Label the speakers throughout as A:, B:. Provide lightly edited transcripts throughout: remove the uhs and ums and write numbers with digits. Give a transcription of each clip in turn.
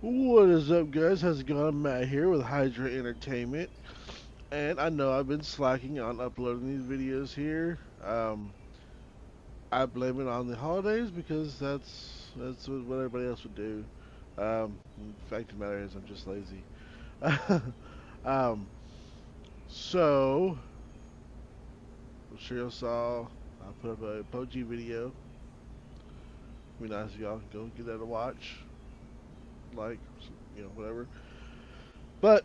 A: What is up, guys? How's it going? Matt here with HYDRA Entertainment, and I know I've been slacking on uploading these videos here. I blame it on the holidays because that's what everybody else would do. The fact of the matter is, I'm just lazy. um, so I'm sure you saw I put up a PUBG video. Be nice if y'all go give that a watch, like, whatever. But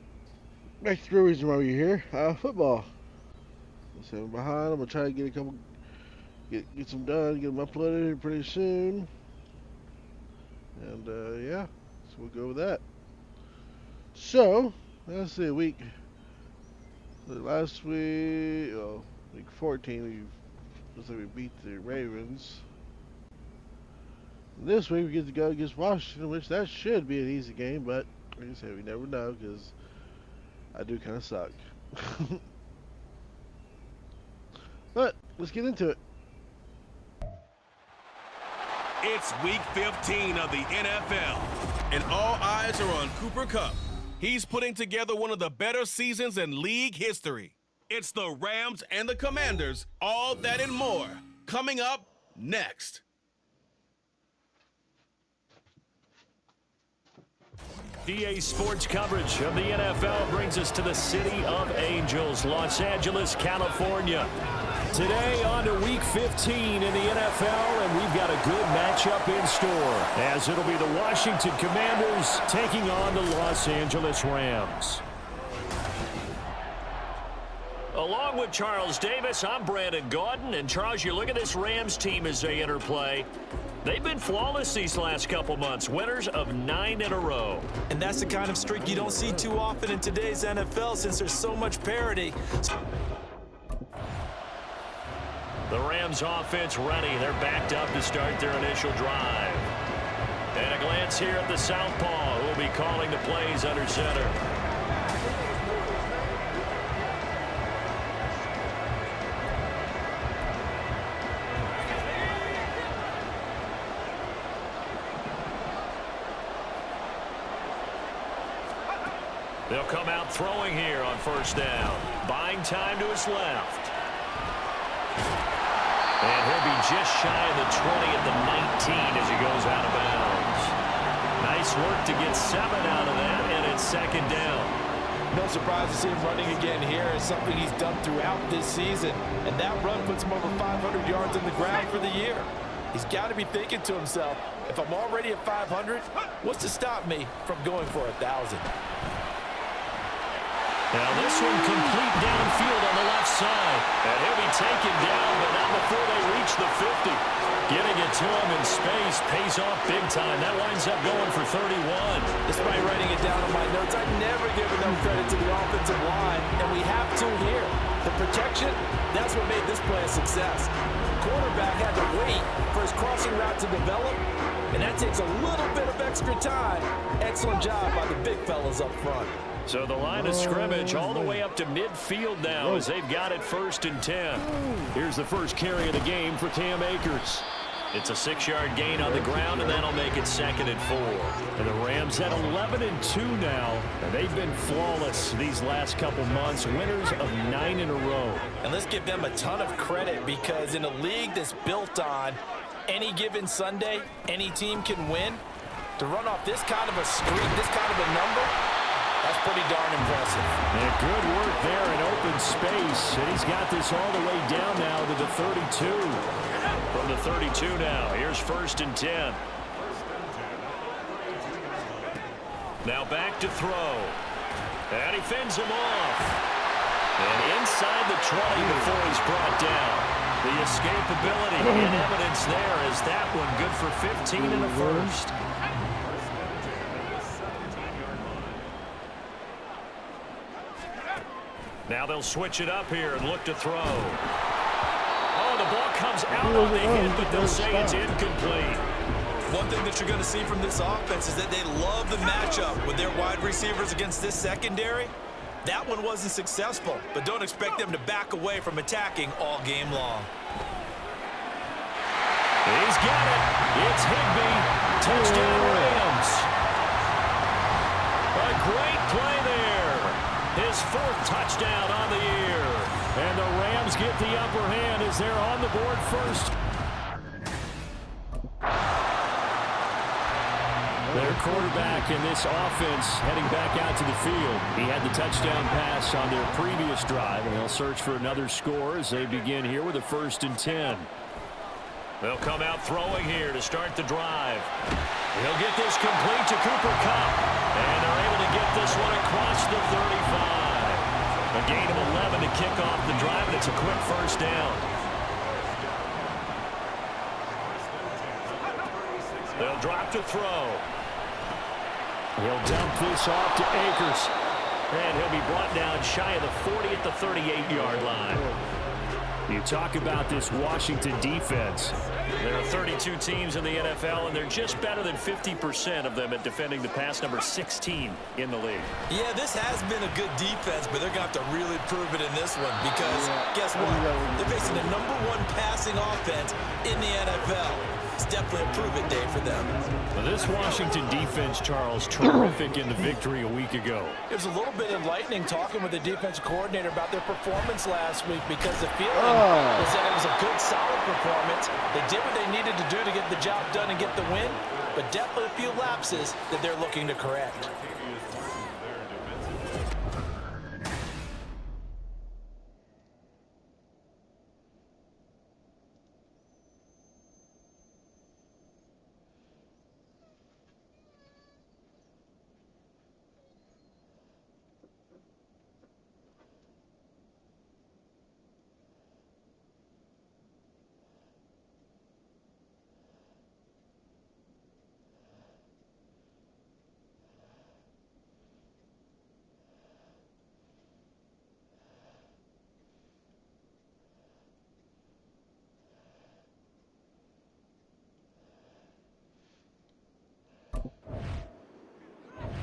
A: back to the real reason why we're here. Football. So I'm behind. I'm gonna try to get a couple, get some done, get them uploaded pretty soon, and yeah, so we'll go with that. So let's see, last week, week 14, looks like we beat the Ravens. This week we get to go against Washington, which that should be an easy game, but like I said, we never know because I do kind of suck. But let's get into it.
B: It's week 15 of the NFL, and all eyes are on Cooper Kupp. He's putting together one of the better seasons in league history. It's the Rams and the Commanders, all that and more, coming up next.
C: EA Sports coverage of the NFL brings us to the City of Angels, Los Angeles, California. Today on to Week 15 in the NFL, and we've got a good matchup in store, as it'll be the Washington Commanders taking on the Los Angeles Rams. Along with Charles Davis, I'm Brandon Gaudin, and Charles, you look at this Rams team as they enter play. They've been flawless these last couple months, winners of 9 in a row.
D: And that's the kind of streak you don't see too often in today's NFL since there's so much parity.
C: The Rams offense ready. They're backed up to start their initial drive. And a glance here at the southpaw, who will be calling the plays under center. They'll come out throwing here on first down. Buying time to his left. And he'll be just shy of the 20 at the 19 as he goes out of bounds. Nice work to get 7 out of that, and it's second down.
D: No surprise to see him running again here. It's something he's done throughout this season. And that run puts him over 500 yards on the ground for the year. He's got to be thinking to himself, if I'm already at 500, what's to stop me from going for 1,000?
C: Now this one complete downfield on the left side. And he'll be taken down, but not before they reach the 50. Getting it to him in space pays off big time. That winds up going for 31.
D: Despite writing it down on my notes, I've never given enough credit to the offensive line, and we have to here. The protection, that's what made this play a success. The quarterback had to wait for his crossing route to develop, and that takes a little bit of extra time. Excellent job by the big fellas up front.
C: So the line of scrimmage all the way up to midfield now as they've got it 1st and 10. Here's the first carry of the game for Cam Akers. It's a 6-yard gain on the ground, and that'll make it 2nd and 4. And the Rams at 11 and 2 now, and they've been flawless these last couple months, winners of 9 in a row.
D: And let's give them a ton of credit because in a league that's built on any given Sunday, any team can win. To run off this kind of a streak, this kind of a number, that's pretty darn impressive.
C: And good work there in open space. And he's got this all the way down now to the 32. From the 32 now, here's 1st and 10. Now back to throw. And he fends him off. And inside the 20 before he's brought down. The escapability in evidence there is that one good for 15 in the first. Now they'll switch it up here and look to throw. Oh, the ball comes out on the hit, but they'll say it's incomplete.
D: One thing that you're going to see from this offense is that they love the matchup with their wide receivers against this secondary. That one wasn't successful, but don't expect them to back away from attacking all game long.
C: He's got it. It's Higbee. Touchdown Rams. fourth touchdown on the year. And the Rams get the upper hand as they're on the board first. Their quarterback in this offense heading back out to the field. He had the touchdown pass on their previous drive, and they'll search for another score as they begin here with a 1st and 10. They'll come out throwing here to start the drive. He'll get this complete to Cooper Kupp, and they're able to get this one across the 35. A gain of 11 to kick off the drive, and it's a quick 1st down. They'll drop to throw. He'll dump this off to Akers. And he'll be brought down shy of the 40 at the 38-yard line. You talk about this Washington defense. There are 32 teams in the NFL, and they're just better than 50% of them at defending the pass, number 16 in the league.
D: Yeah, this has been a good defense, but they're going to have to really prove it in this one because, guess what? They're facing the #1 passing offense in the NFL. It's definitely a prove-it day for them.
C: Well, this Washington defense, Charles, terrific in the victory a week ago.
D: It was a little bit enlightening talking with the defensive coordinator about their performance last week because the feeling was that it was a good, solid performance. They did what they needed to do to get the job done and get the win, but definitely a few lapses that they're looking to correct.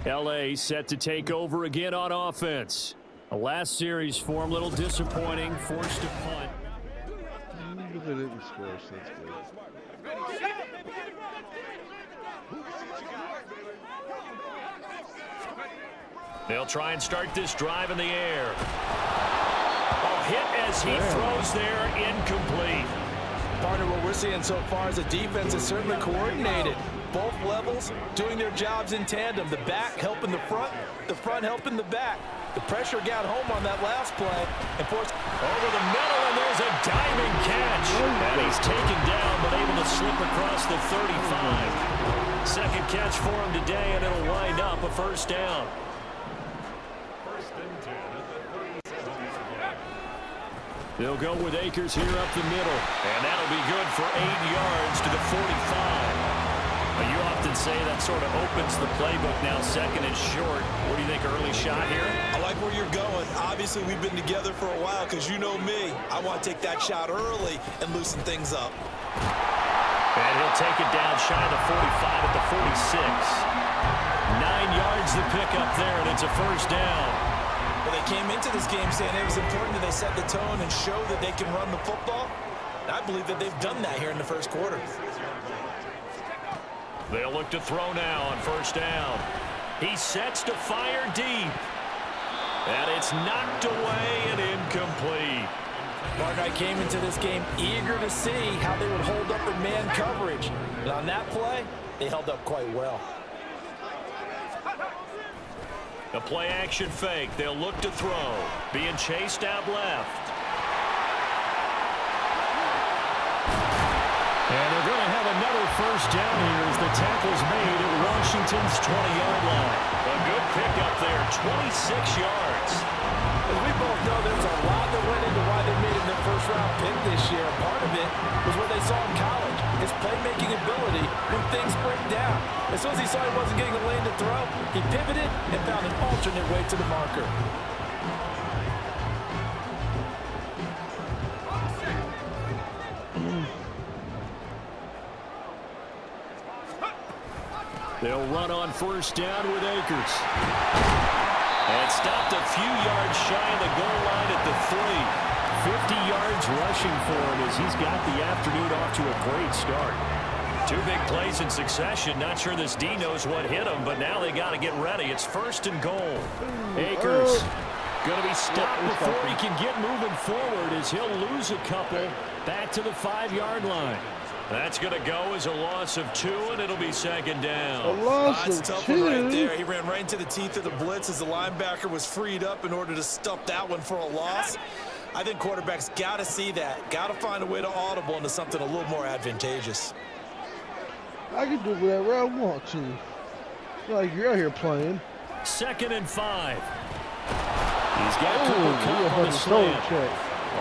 C: L.A. set to take over again on offense. The last series form a little disappointing, forced to punt.
A: But they didn't score, so that's good.
C: They'll try and start this drive in the air. A hit as he throws there, incomplete.
D: Partner, what we're seeing so far is the defense is certainly coordinated. Both levels doing their jobs in tandem. The back helping the front helping the back. The pressure got home on that last play and forced
C: over the middle, and there's a diving catch. And he's taken down, but able to slip across the 35. Second catch for him today, and it'll wind up a 1st down. They'll go with Akers here up the middle, and that'll be good for 8 yards to the 45. You often say that sort of opens the playbook now, 2nd and short. What do you think, early shot here?
D: I like where you're going. Obviously, we've been together for a while because you know me. I want to take that shot early and loosen things up.
C: And he'll take it down shy of the 45 at the 46. 9 yards the pickup there, and it's a 1st down.
D: Well, they came into this game saying it was important that they set the tone and show that they can run the football. And I believe that they've done that here in the 1st quarter.
C: They'll look to throw now on 1st down. He sets to fire deep. And it's knocked away and incomplete.
D: Partner, I came into this game eager to see how they would hold up in man coverage. And on that play, they held up quite well.
C: A play action fake. They'll look to throw. Being chased out left. And they're going to have another 1st down here as the tackle's made at Washington's 20-yard line. A good pickup there, 26 yards.
D: As we both know, there's a lot that went into why they made him their 1st-round pick this year. Part of it was what they saw in college, his playmaking ability when things break down. As soon as he saw he wasn't getting a lane to throw, he pivoted and found an alternate way to the marker.
C: They'll run on 1st down with Akers. And stopped a few yards shy of the goal line at the 3. 50 yards rushing for him as he's got the afternoon off to a great start. 2 big plays in succession. Not sure this D knows what hit him, but now they got to get ready. It's 1st and goal. Akers Going to be stopped before he can get moving forward as he'll lose a couple back to the 5-yard line. That's going to go as a loss of 2, and it'll be second down.
A: A loss
D: That's
A: of
D: a tough
A: 2.
D: one right there. He ran right into the teeth of the blitz as the linebacker was freed up in order to stop that one for a loss. I think quarterbacks got to see that. Got to find a way to audible into something a little more advantageous.
A: I can do whatever I want to. It's not like you're out here playing.
C: 2nd and 5. He's got Cooper Kupp on the slant.
A: Check.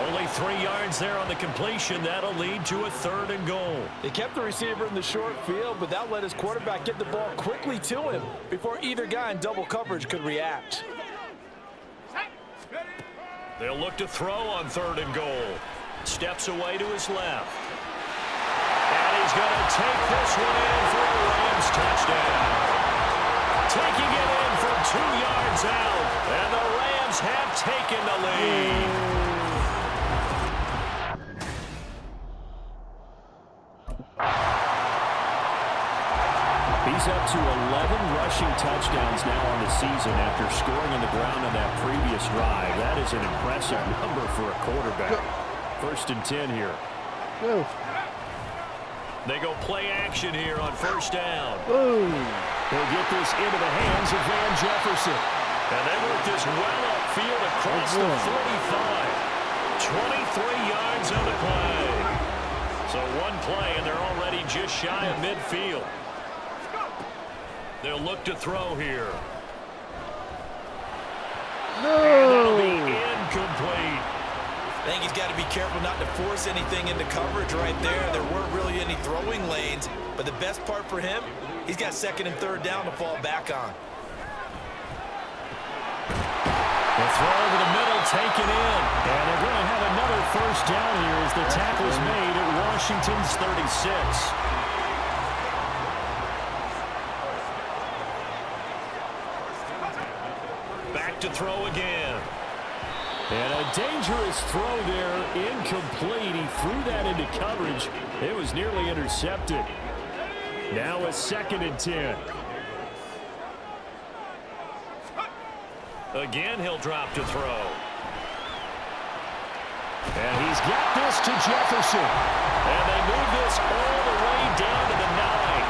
C: Only 3 yards there on the completion. That'll lead to a 3rd and goal.
D: They kept the receiver in the short field, but that let his quarterback get the ball quickly to him before either guy in double coverage could react.
C: They'll look to throw on 3rd and goal. Steps away to his left. And he's going to take this one in for a Rams touchdown. Taking it in from 2 yards out. And the Rams have taken the lead. He's up to 11 rushing touchdowns now on the season after scoring on the ground on that previous drive. That is an impressive number for a quarterback. 1st and 10 here.
A: Go.
C: They go play action here on 1st down.
A: Boom.
C: They'll get this into the hands of Van Jefferson. And they work this well upfield across the 45. 23 yards on the play. So one play, and they're already just shy of midfield. They'll look to throw here.
A: No.
C: And that'll be incomplete.
D: I think he's got to be careful not to force anything into coverage right there. There weren't really any throwing lanes, but the best part for him, he's got 2nd and 3rd down to fall back on.
C: The throw over the middle taken in. And they're going to have another 1st down here as the tackle's made at Washington's 36. Back to throw again. And a dangerous throw there, incomplete. He threw that into coverage. It was nearly intercepted. Now a 2nd and 10. Again, he'll drop to throw. And he's got this to Jefferson. And they move this all the way down to the 9.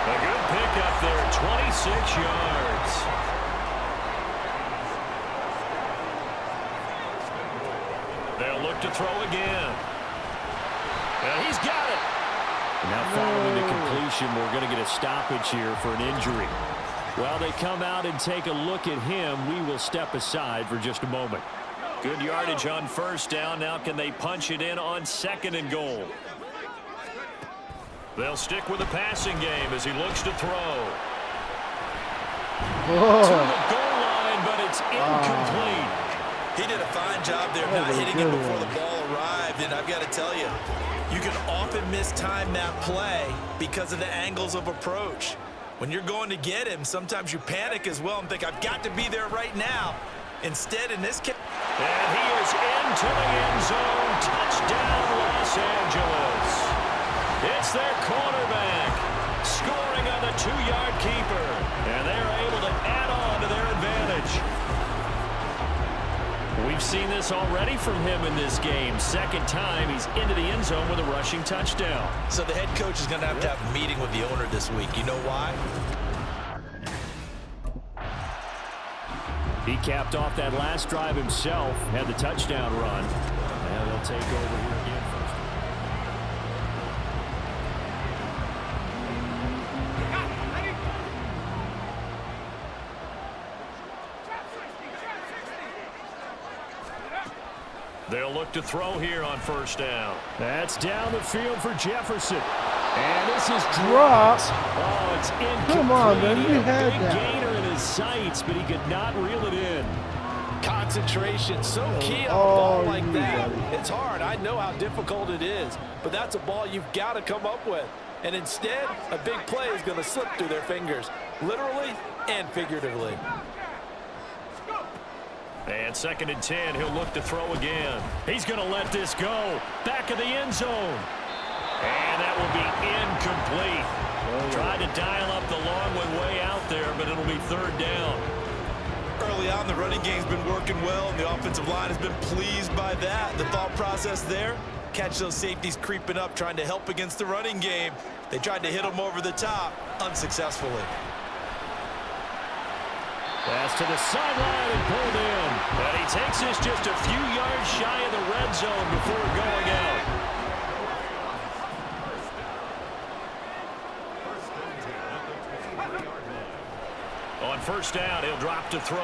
C: A good pickup there, 26 yards. They'll look to throw again. And he's got it. And now following the completion, we're going to get a stoppage here for an injury. While they come out and take a look at him, we will step aside for just a moment. Good yardage on 1st down. Now can they punch it in on 2nd and goal? They'll stick with the passing game as he looks to throw. To the goal line, but it's incomplete.
D: He did a fine job there not hitting it before the ball arrived, and I've got to tell you, you can often mistime that play because of the angles of approach. When you're going to get him, sometimes you panic as well and think, I've got to be there right now. Instead, in this case...
C: And he is into the end zone. Touchdown, Los Angeles. It's their quarterback scoring on the 2-yard keeper. And they're able to add on to their advantage. We've seen this already from him in this game. 2nd time he's into the end zone with a rushing touchdown.
D: So the head coach is going to have a meeting with the owner this week. You know why?
C: He capped off that last drive himself, had the touchdown run. And they'll take over here again first. They'll look to throw here on 1st down. That's down the field for Jefferson. And this is dropped. Oh, it's incomplete.
A: Come on, man. You had
C: big
A: that.
C: gainer in his sights, but he could not reel it in.
D: Concentration, so key on a ball like that. It's hard. I know how difficult it is, but that's a ball you've got to come up with. And instead, a big play is going to slip through their fingers, literally and figuratively.
C: And 2nd and 10, he'll look to throw again. He's going to let this go. Back of the end zone. And that will be incomplete. Tried to dial up the long one way out there, but it'll be 3rd down.
D: early on, the running game's been working well, and the offensive line has been pleased by that. The thought process there, catch those safeties creeping up, trying to help against the running game. They tried to hit them over the top, unsuccessfully.
C: Pass to the sideline and pulled in. And he takes this just a few yards shy of the red zone before going out. On first down, he'll drop to throw.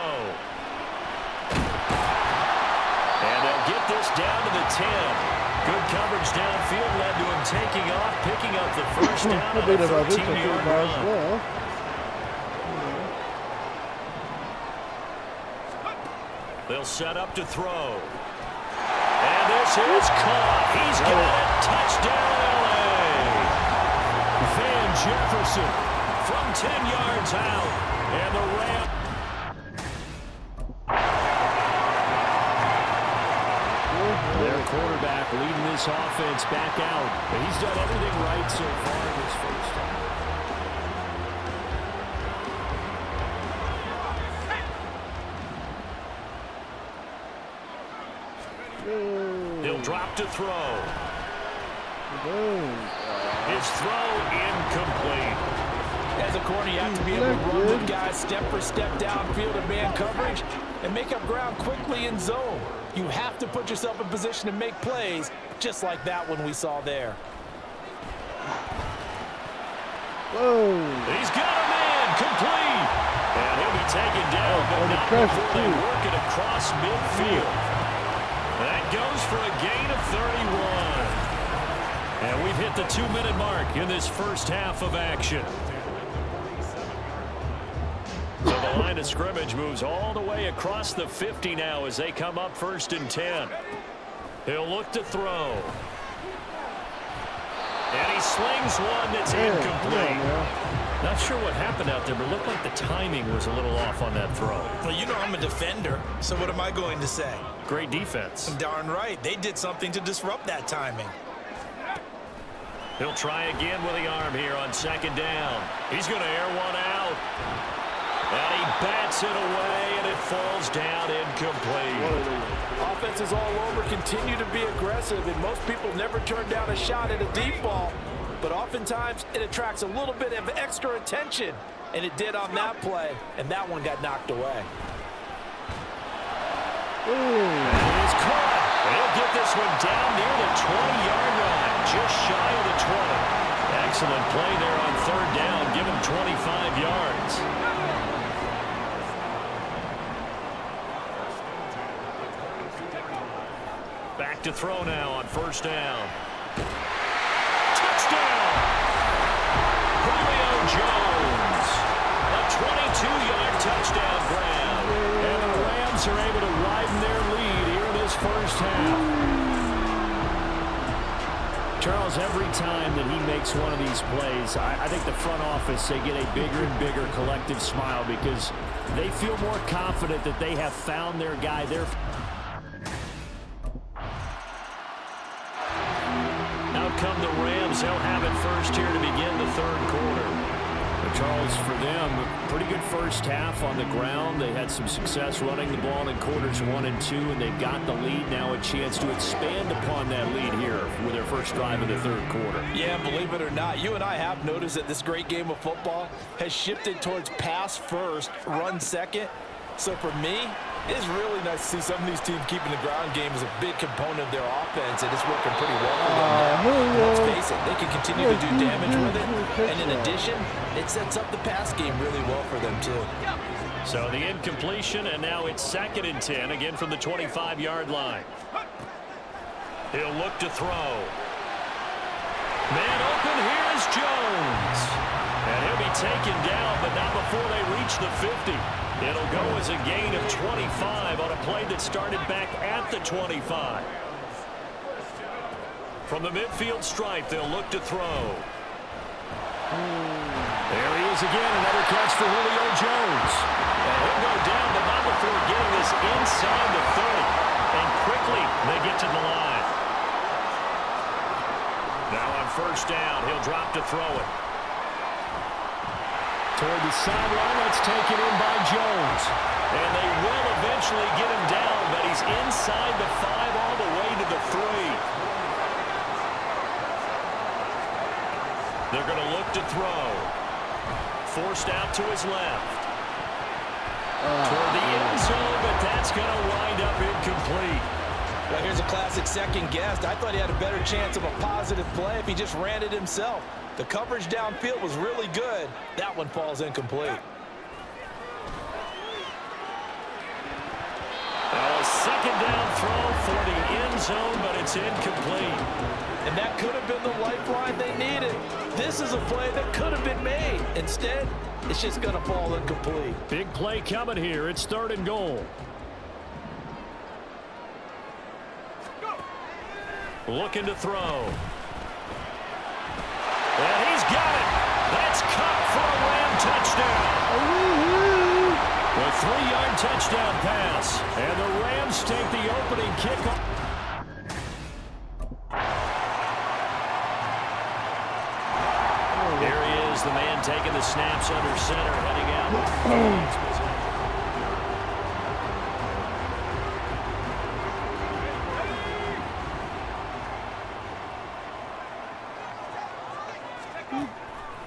C: And they'll get this down to the 10. Good coverage downfield led to him taking off, picking up the first down on a 13-yard run. They'll set up to throw. And this is caught. He's got it. Touchdown, L.A. Van Jefferson from 10 yards out. And the Rams. Their quarterback leading this offense back out. But he's done everything right so far in this first half. He'll drop to throw. His throw incomplete.
D: As a corner, you have to be able to run with guys step for step downfield in man coverage and make up ground quickly in zone. You have to put yourself in position to make plays, just like that one we saw there.
C: He's got a man complete. And he'll be taken down, but not before they work it across midfield. That goes for a gain of 31. And we've hit the 2-minute mark in this first half of action. So the line of scrimmage moves all the way across the 50 now as they come up 1st and 10. He'll look to throw. And he slings one that's incomplete. Not sure what happened out there, but it looked like the timing was a little off on that throw.
D: Well, you know I'm a defender, so what am I going to say?
C: Great defense.
D: Darn right. They did something to disrupt that timing.
C: He'll try again with the arm here on 2nd down. He's going to air one out. And he bats it away, and it falls down incomplete.
D: Offenses all over continue to be aggressive, and most people never turn down a shot at a deep ball. But oftentimes, it attracts a little bit of extra attention, and it did on that play, and that one got knocked away.
C: And he's caught. He'll get this one down near the 20-yard line, just shy of the 20. Excellent play there on 3rd down. Give him 25 yards. Back to throw now on 1st down. Touchdown! Julio Jones. A 22-yard touchdown grab. And the Rams are able to widen their lead here in this first half. Charles, every time that he makes one of these plays, I think the front office, they get a bigger and bigger collective smile because they feel more confident that they have found their guy. Out come the Rams. They'll have it first here to begin the 3rd quarter. But Charles, for them, pretty good first half on the ground. They had some success running the ball in quarters 1 and 2, and they've got the lead. Now a chance to expand upon that lead here with their first drive in the 3rd quarter.
D: Yeah, believe it or not, you and I have noticed that this great game of football has shifted towards pass first, run second. So for me, it's really nice to see some of these teams keeping the ground game as a big component of their offense, and it's working pretty well for them now. Let's face it, they can continue to do damage with it, and in addition, it sets up the pass game really well for them too.
C: So the incompletion, and now it's 2nd and 10, again from the 25-yard line. He'll look to throw. Man open, here's Jones. And he'll be taken down, but not before they reach the 50. It'll go as a gain of 25 on a play that started back at the 25. From the midfield stripe, they'll look to throw. There he is again, another catch for Julio Jones. And he'll go down, but not before getting this inside the 30. And quickly, they get to the line. Now on 1st down, he'll drop to throw it. Toward the sideline, let's take it in by Jones. And they will eventually get him down, but he's inside the 5 all the way to the 3. They're going to look to throw. Forced out to his left. Toward the end zone, but that's going to wind up incomplete.
D: Well, here's a classic second guess. I thought he had a better chance of a positive play if he just ran it himself. The coverage downfield was really good. That one falls incomplete.
C: A second down throw for the end zone, but it's incomplete.
D: And that could have been the lifeline they needed. This is a play that could have been made. Instead, it's just going to fall incomplete.
C: Big play coming here. It's 3rd and goal. Looking to throw. And he's got it. That's caught for a Ram touchdown. A 3-yard touchdown pass. And the Rams take the opening kickoff. There he is, the man taking the snaps under center, heading out.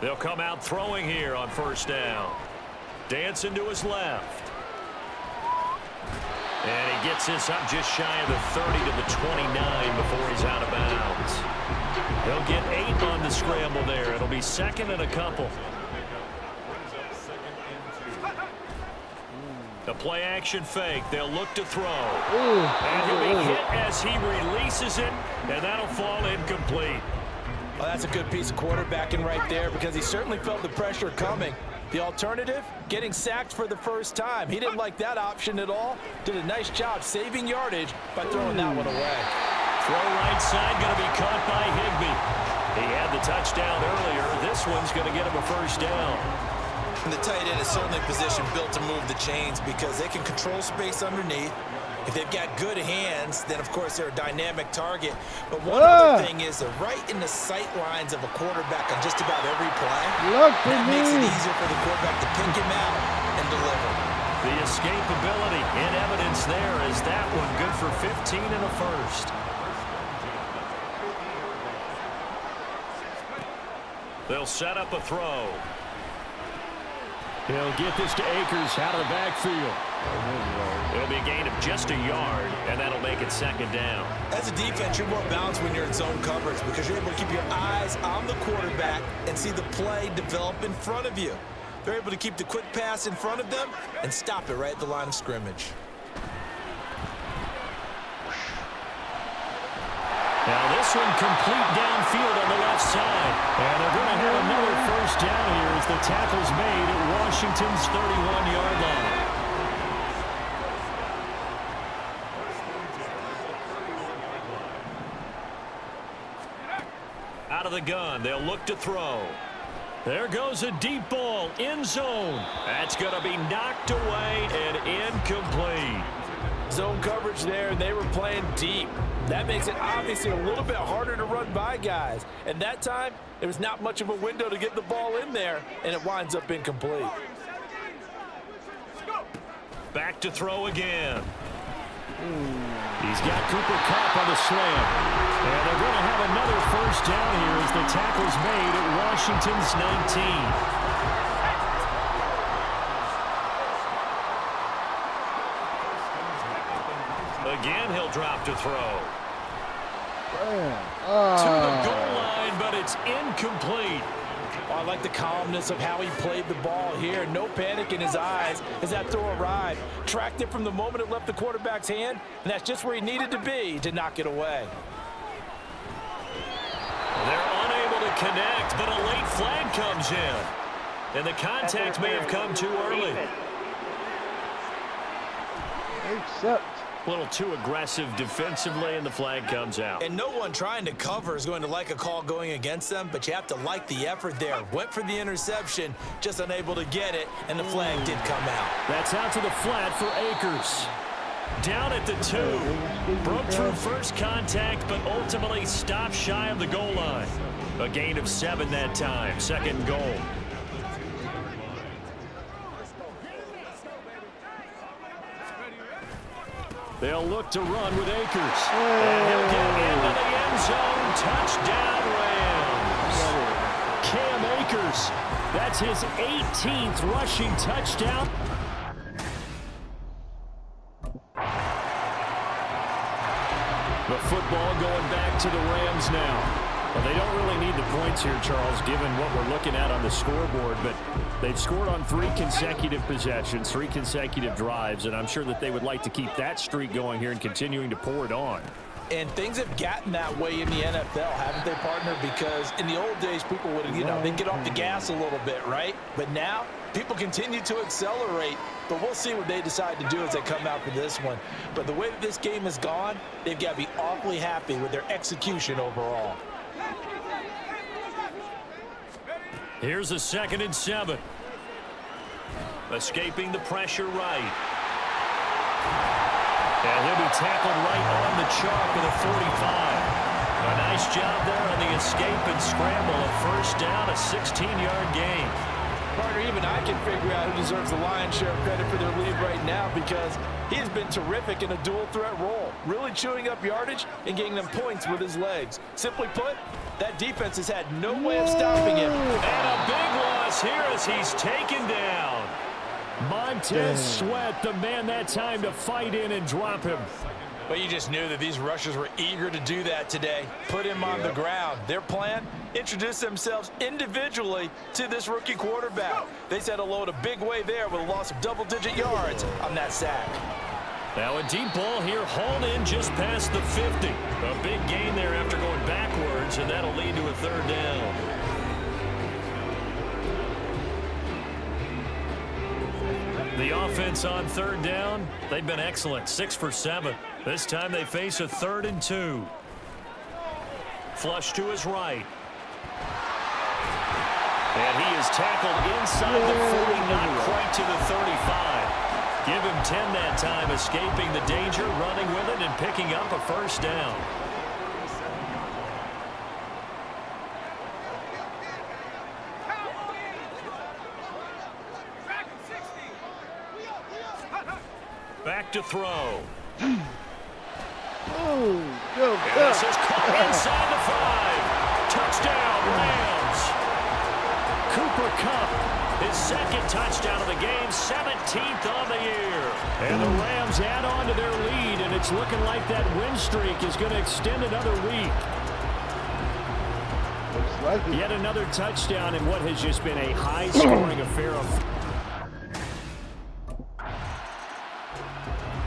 C: They'll come out throwing here on 1st down. Dancing to his left. And he gets this up just shy of the 30 to the 29 before he's out of bounds. They'll get 8 on the scramble there. It'll be 2nd and a couple. The play action fake. They'll look to throw. And he'll be hit as he releases it, and that'll fall incomplete.
D: Well, that's a good piece of quarterbacking right there because he certainly felt the pressure coming. The alternative, getting sacked for the first time. He didn't like that option at all. Did a nice job saving yardage by throwing that one away.
C: Throw right side, going to be caught by Higbee. He had the touchdown earlier. This one's going to get him a 1st down.
D: And the tight end is certainly a position built to move the chains because they can control space underneath. If they've got good hands, then, of course, they're a dynamic target. But one other thing is they're right in the sight lines of a quarterback on just about every play. That makes it easier for the quarterback to pick him out and deliver.
C: The escapability in evidence there is that one good for 15 and a 1st. They'll set up a throw. He'll get this to Akers out of the backfield. It'll be a gain of just a yard, and that'll make it 2nd down.
D: As a defense, you're more balanced when you're in zone coverage because you're able to keep your eyes on the quarterback and see the play develop in front of you. They're able to keep the quick pass in front of them and stop it right at the line of scrimmage.
C: Now this one complete downfield on the left side. And they're going to have another 1st down here as the tackle's made at Washington's 31-yard line. Out of the gun, they'll look to throw. There goes a deep ball, end zone. That's going to be knocked away and incomplete.
D: Zone coverage there, and they were playing deep. That makes it obviously a little bit harder to run by guys. And that time, there was not much of a window to get the ball in there, and it winds up incomplete.
C: Back to throw again. He's got Cooper Kupp on the slam. And they're going to have another 1st down here as the tackle's made at Washington's 19. Again, he'll drop to throw. To the goal line, but it's incomplete.
D: Oh, I like the calmness of how he played the ball here. No panic in his eyes as that throw arrived. Tracked it from the moment it left the quarterback's hand, and that's just where he needed to be to knock it away.
C: They're unable to connect, but a late flag comes in. And the contact may have come too early.
A: Except
C: A little too aggressive defensively, and the flag comes out.
D: And no one trying to cover is going to like a call going against them, but you have to like the effort there. Went for the interception, just unable to get it, and the flag did come out.
C: That's out to the flat for Akers. Down at the 2. Broke through first contact, but ultimately stopped shy of the goal line. A gain of 7 that time. 2nd goal. They'll look to run with Akers. And he'll get into the end zone. Touchdown, Rams. Cam Akers, that's his 18th rushing touchdown. The football going back to the Rams now. Well, they don't really need the points here, Charles, given what we're looking at on the scoreboard, but they've scored on 3 consecutive possessions, 3 consecutive drives, and I'm sure that they would like to keep that streak going here and continuing to pour it on.
D: And things have gotten that way in the NFL, haven't they, partner? Because in the old days, people would, they'd get off the gas a little bit, right? But now, people continue to accelerate. But we'll see what they decide to do as they come out for this one. But the way that this game has gone, they've got to be awfully happy with their execution overall.
C: Here's a 2nd and 7. Escaping the pressure right. And he'll be tackled right on the chalk with a 45. A nice job there on the escape and scramble. A first down, a 16-yard gain.
D: Partner, even I can figure out who deserves the lion's share of credit for their lead right now, because he has been terrific in a dual threat role, really chewing up yardage and getting them points with his legs. Simply put, that defense has had no way of stopping him.
C: And a big loss here as he's taken down. Montez Sweat, the man that time to fight in and drop him.
D: But you just knew that these rushers were eager to do that today. Put him on the ground. Their plan, introduce themselves individually to this rookie quarterback. They said hello in a big way there with a loss of double-digit yards on that sack.
C: Now a deep ball here, hauled in just past the 50. A big gain there after going backwards, and that'll lead to a 3rd down. The offense on 3rd down, they've been excellent, 6 for 7. This time they face a 3rd and 2. Flush to his right. And he is tackled inside the 40, not quite to the 35. Give him 10 that time, escaping the danger, running with it, and picking up a first down. Back to throw.
A: Go,
C: This is caught inside the 5. Touchdown, Rams. Cooper Kupp, his 2nd touchdown of the game, 17th on the year. And the Rams add on to their lead, and it's looking like that win streak is going to extend another week.
A: Looks like it.
C: Yet another touchdown in what has just been a high-scoring affair of...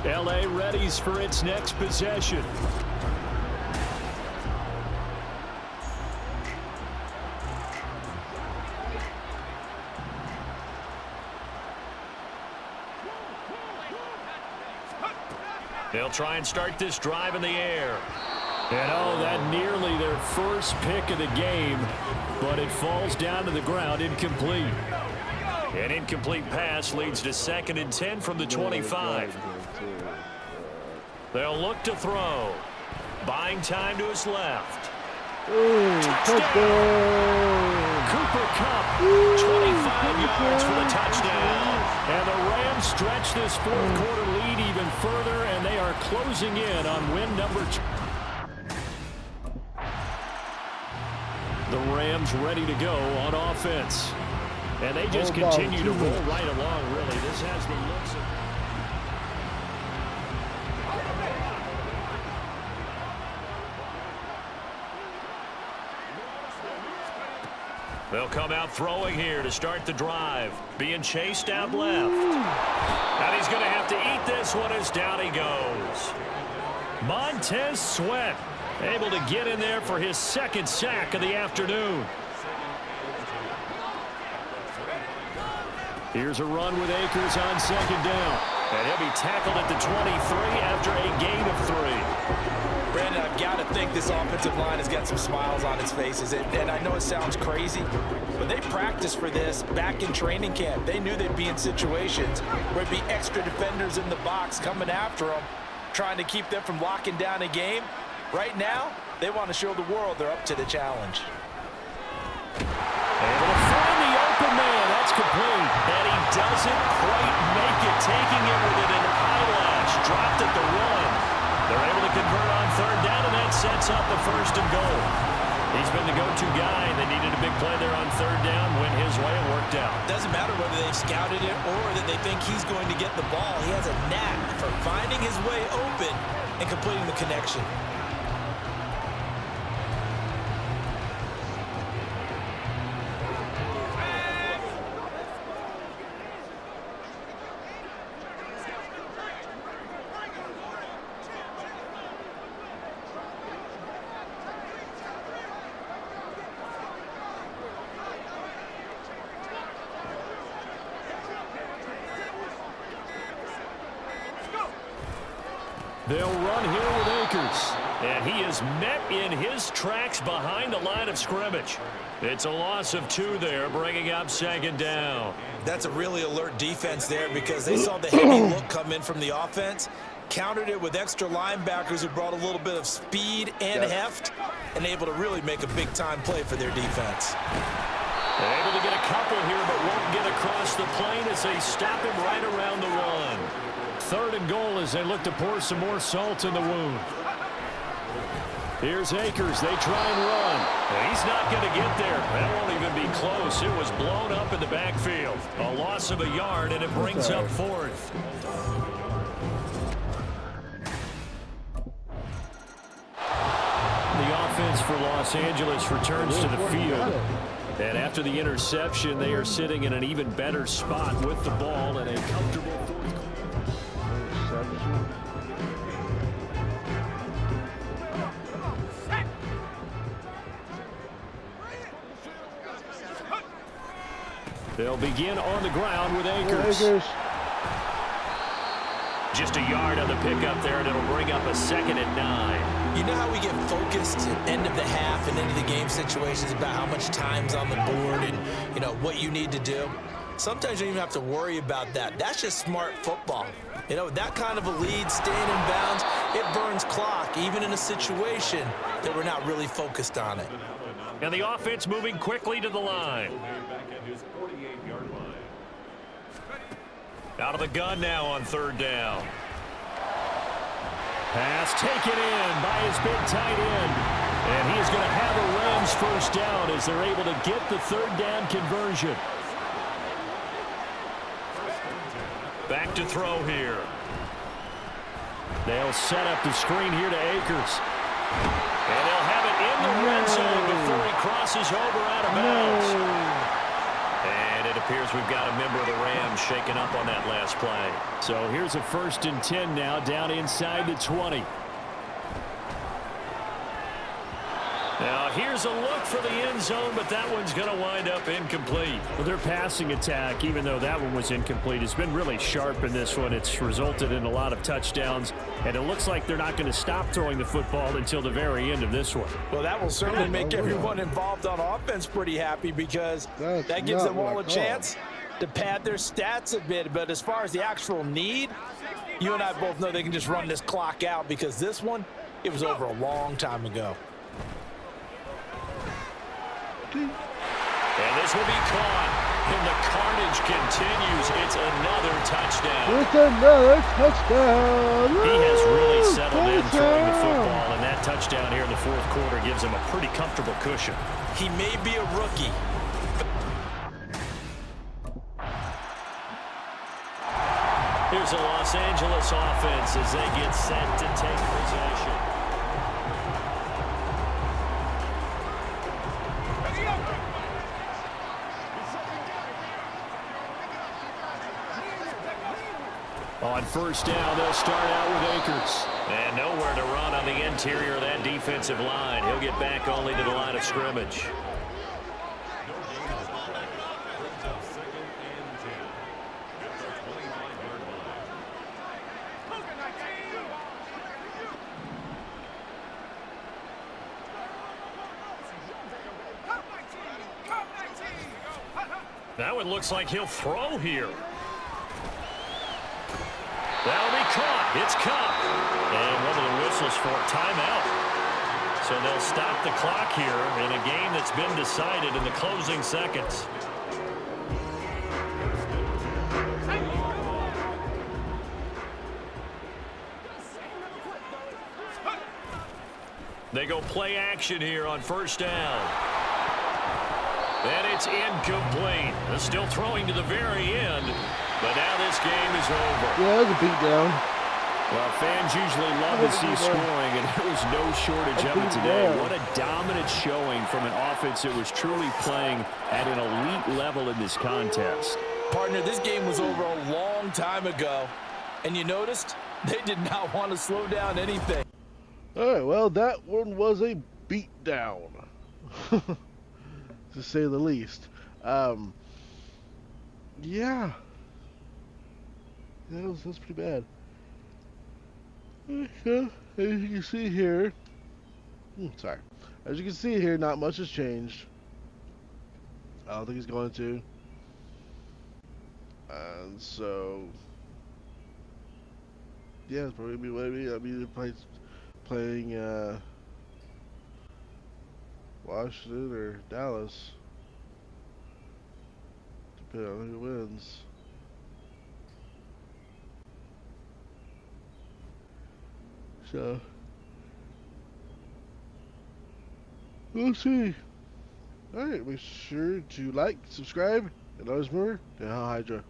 C: L.A. readies for its next possession. They'll try and start this drive in the air. And oh, that nearly their first pick of the game, but it falls down to the ground incomplete. An incomplete pass leads to 2nd and 10 from the 25. They'll look to throw. Buying time to his left. Touchdown! Cooper Kupp, 25 yards for the touchdown. And the Rams stretch this 4th quarter lead even further, and they are closing in on win number 2. The Rams ready to go on offense. And they just continue to roll right along, really. This has the looks of... They'll come out throwing here to start the drive. Being chased out left. And he's going to have to eat this one as down he goes. Montez Sweat able to get in there for his 2nd sack of the afternoon. Here's a run with Akers on 2nd down. And he'll be tackled at the 23 after a gain of 3.
D: Brandon, I've got to think this offensive line has got some smiles on its faces. And I know it sounds crazy, but they practiced for this back in training camp. They knew they'd be in situations where it'd be extra defenders in the box coming after them, trying to keep them from locking down a game. Right now, they want to show the world they're up to the challenge.
C: Able to find the open man. That's complete. And he doesn't quite make it. Taking it with an eyelash. Dropped at the 1. third down, and that sets up a 1st and goal. He's been the go-to guy, and they needed a big play there on 3rd down. Went his way, it worked out.
D: Doesn't matter whether they've scouted it or that they think he's going to get the ball. He has a knack for finding his way open and completing the connection.
C: They'll run here with Akers. And he is met in his tracks behind the line of scrimmage. It's a loss of 2 there, bringing up 2nd down.
D: That's a really alert defense there because they saw the heavy look come in from the offense, countered it with extra linebackers who brought a little bit of speed and heft, and able to really make a big-time play for their defense.
C: They're able to get a couple here, but won't get across the plane as they stop him right around the 1. 3rd and goal as they look to pour some more salt in the wound. Here's Akers. They try and run. He's not going to get there. That won't even be close. It was blown up in the backfield. A loss of a yard, and it brings up 4th. The offense for Los Angeles returns to the field. And after the interception, they are sitting in an even better spot with the ball in a comfortable 4th quarter. They'll begin on the ground with Akers. Just a yard on the pickup there, and it'll bring up a 2nd and 9.
D: You know how we get focused at end of the half and into the game situations about how much time's on the board and, you know, what you need to do? Sometimes you don't even have to worry about that. That's just smart football. You know, that kind of a lead, staying in bounds, it burns clock, even in a situation that we're not really focused on it.
C: And the offense moving quickly to the line. Out of the gun now on 3rd down. Pass taken in by his big tight end. And he is going to have a Rams 1st down as they're able to get the 3rd down conversion. Back to throw here. They'll set up the screen here to Akers. And they'll have it in the red zone before he crosses over out of bounds. And it appears we've got a member of the Rams shaken up on that last play. So here's a 1st and 10 now, down inside the 20. Now here's a look for the end zone, but that one's going to wind up incomplete. Well, their passing attack, even though that one was incomplete, has been really sharp in this one. It's resulted in a lot of touchdowns, and it looks like they're not going to stop throwing the football until the very end of this one.
D: Well, that will certainly make everyone involved on offense pretty happy because that gives them all a chance to pad their stats a bit. But as far as the actual need, you and I both know they can just run this clock out because this one, it was over a long time ago.
C: And this will be caught. And the carnage continues. It's another touchdown.
A: It's another touchdown.
C: He has really settled in throwing the football, and that touchdown here in the 4th quarter gives him a pretty comfortable cushion.
D: He may be a rookie.
C: Here's the Los Angeles offense as they get set to take possession. On 1st down, they'll start out with Akers. And nowhere to run on the interior of that defensive line. He'll get back only to the line of scrimmage. That one looks like he'll throw here. That'll be caught. It's caught. And one of the whistles for a timeout. So they'll stop the clock here in a game that's been decided in the closing seconds. They go play action here on first down. And it's incomplete. They're still throwing to the very end, but now this game is over.
A: Yeah, that was a beatdown.
C: Well, fans usually love to see scoring, and there was no shortage of it today. What a dominant showing from an offense that was truly playing at an elite level in this contest.
D: Partner, this game was over a long time ago, and you noticed they did not want to slow down anything.
A: All right, well, that one was a beatdown, to say the least. Yeah, that's pretty bad. Okay, as you can see here, as you can see here, not much has changed. I don't think he's going to. And so, yeah, it's probably maybe playing Washington or Dallas, depending on who wins. So, we'll see. Alright, make sure to like, subscribe, and always remember to HYDRA.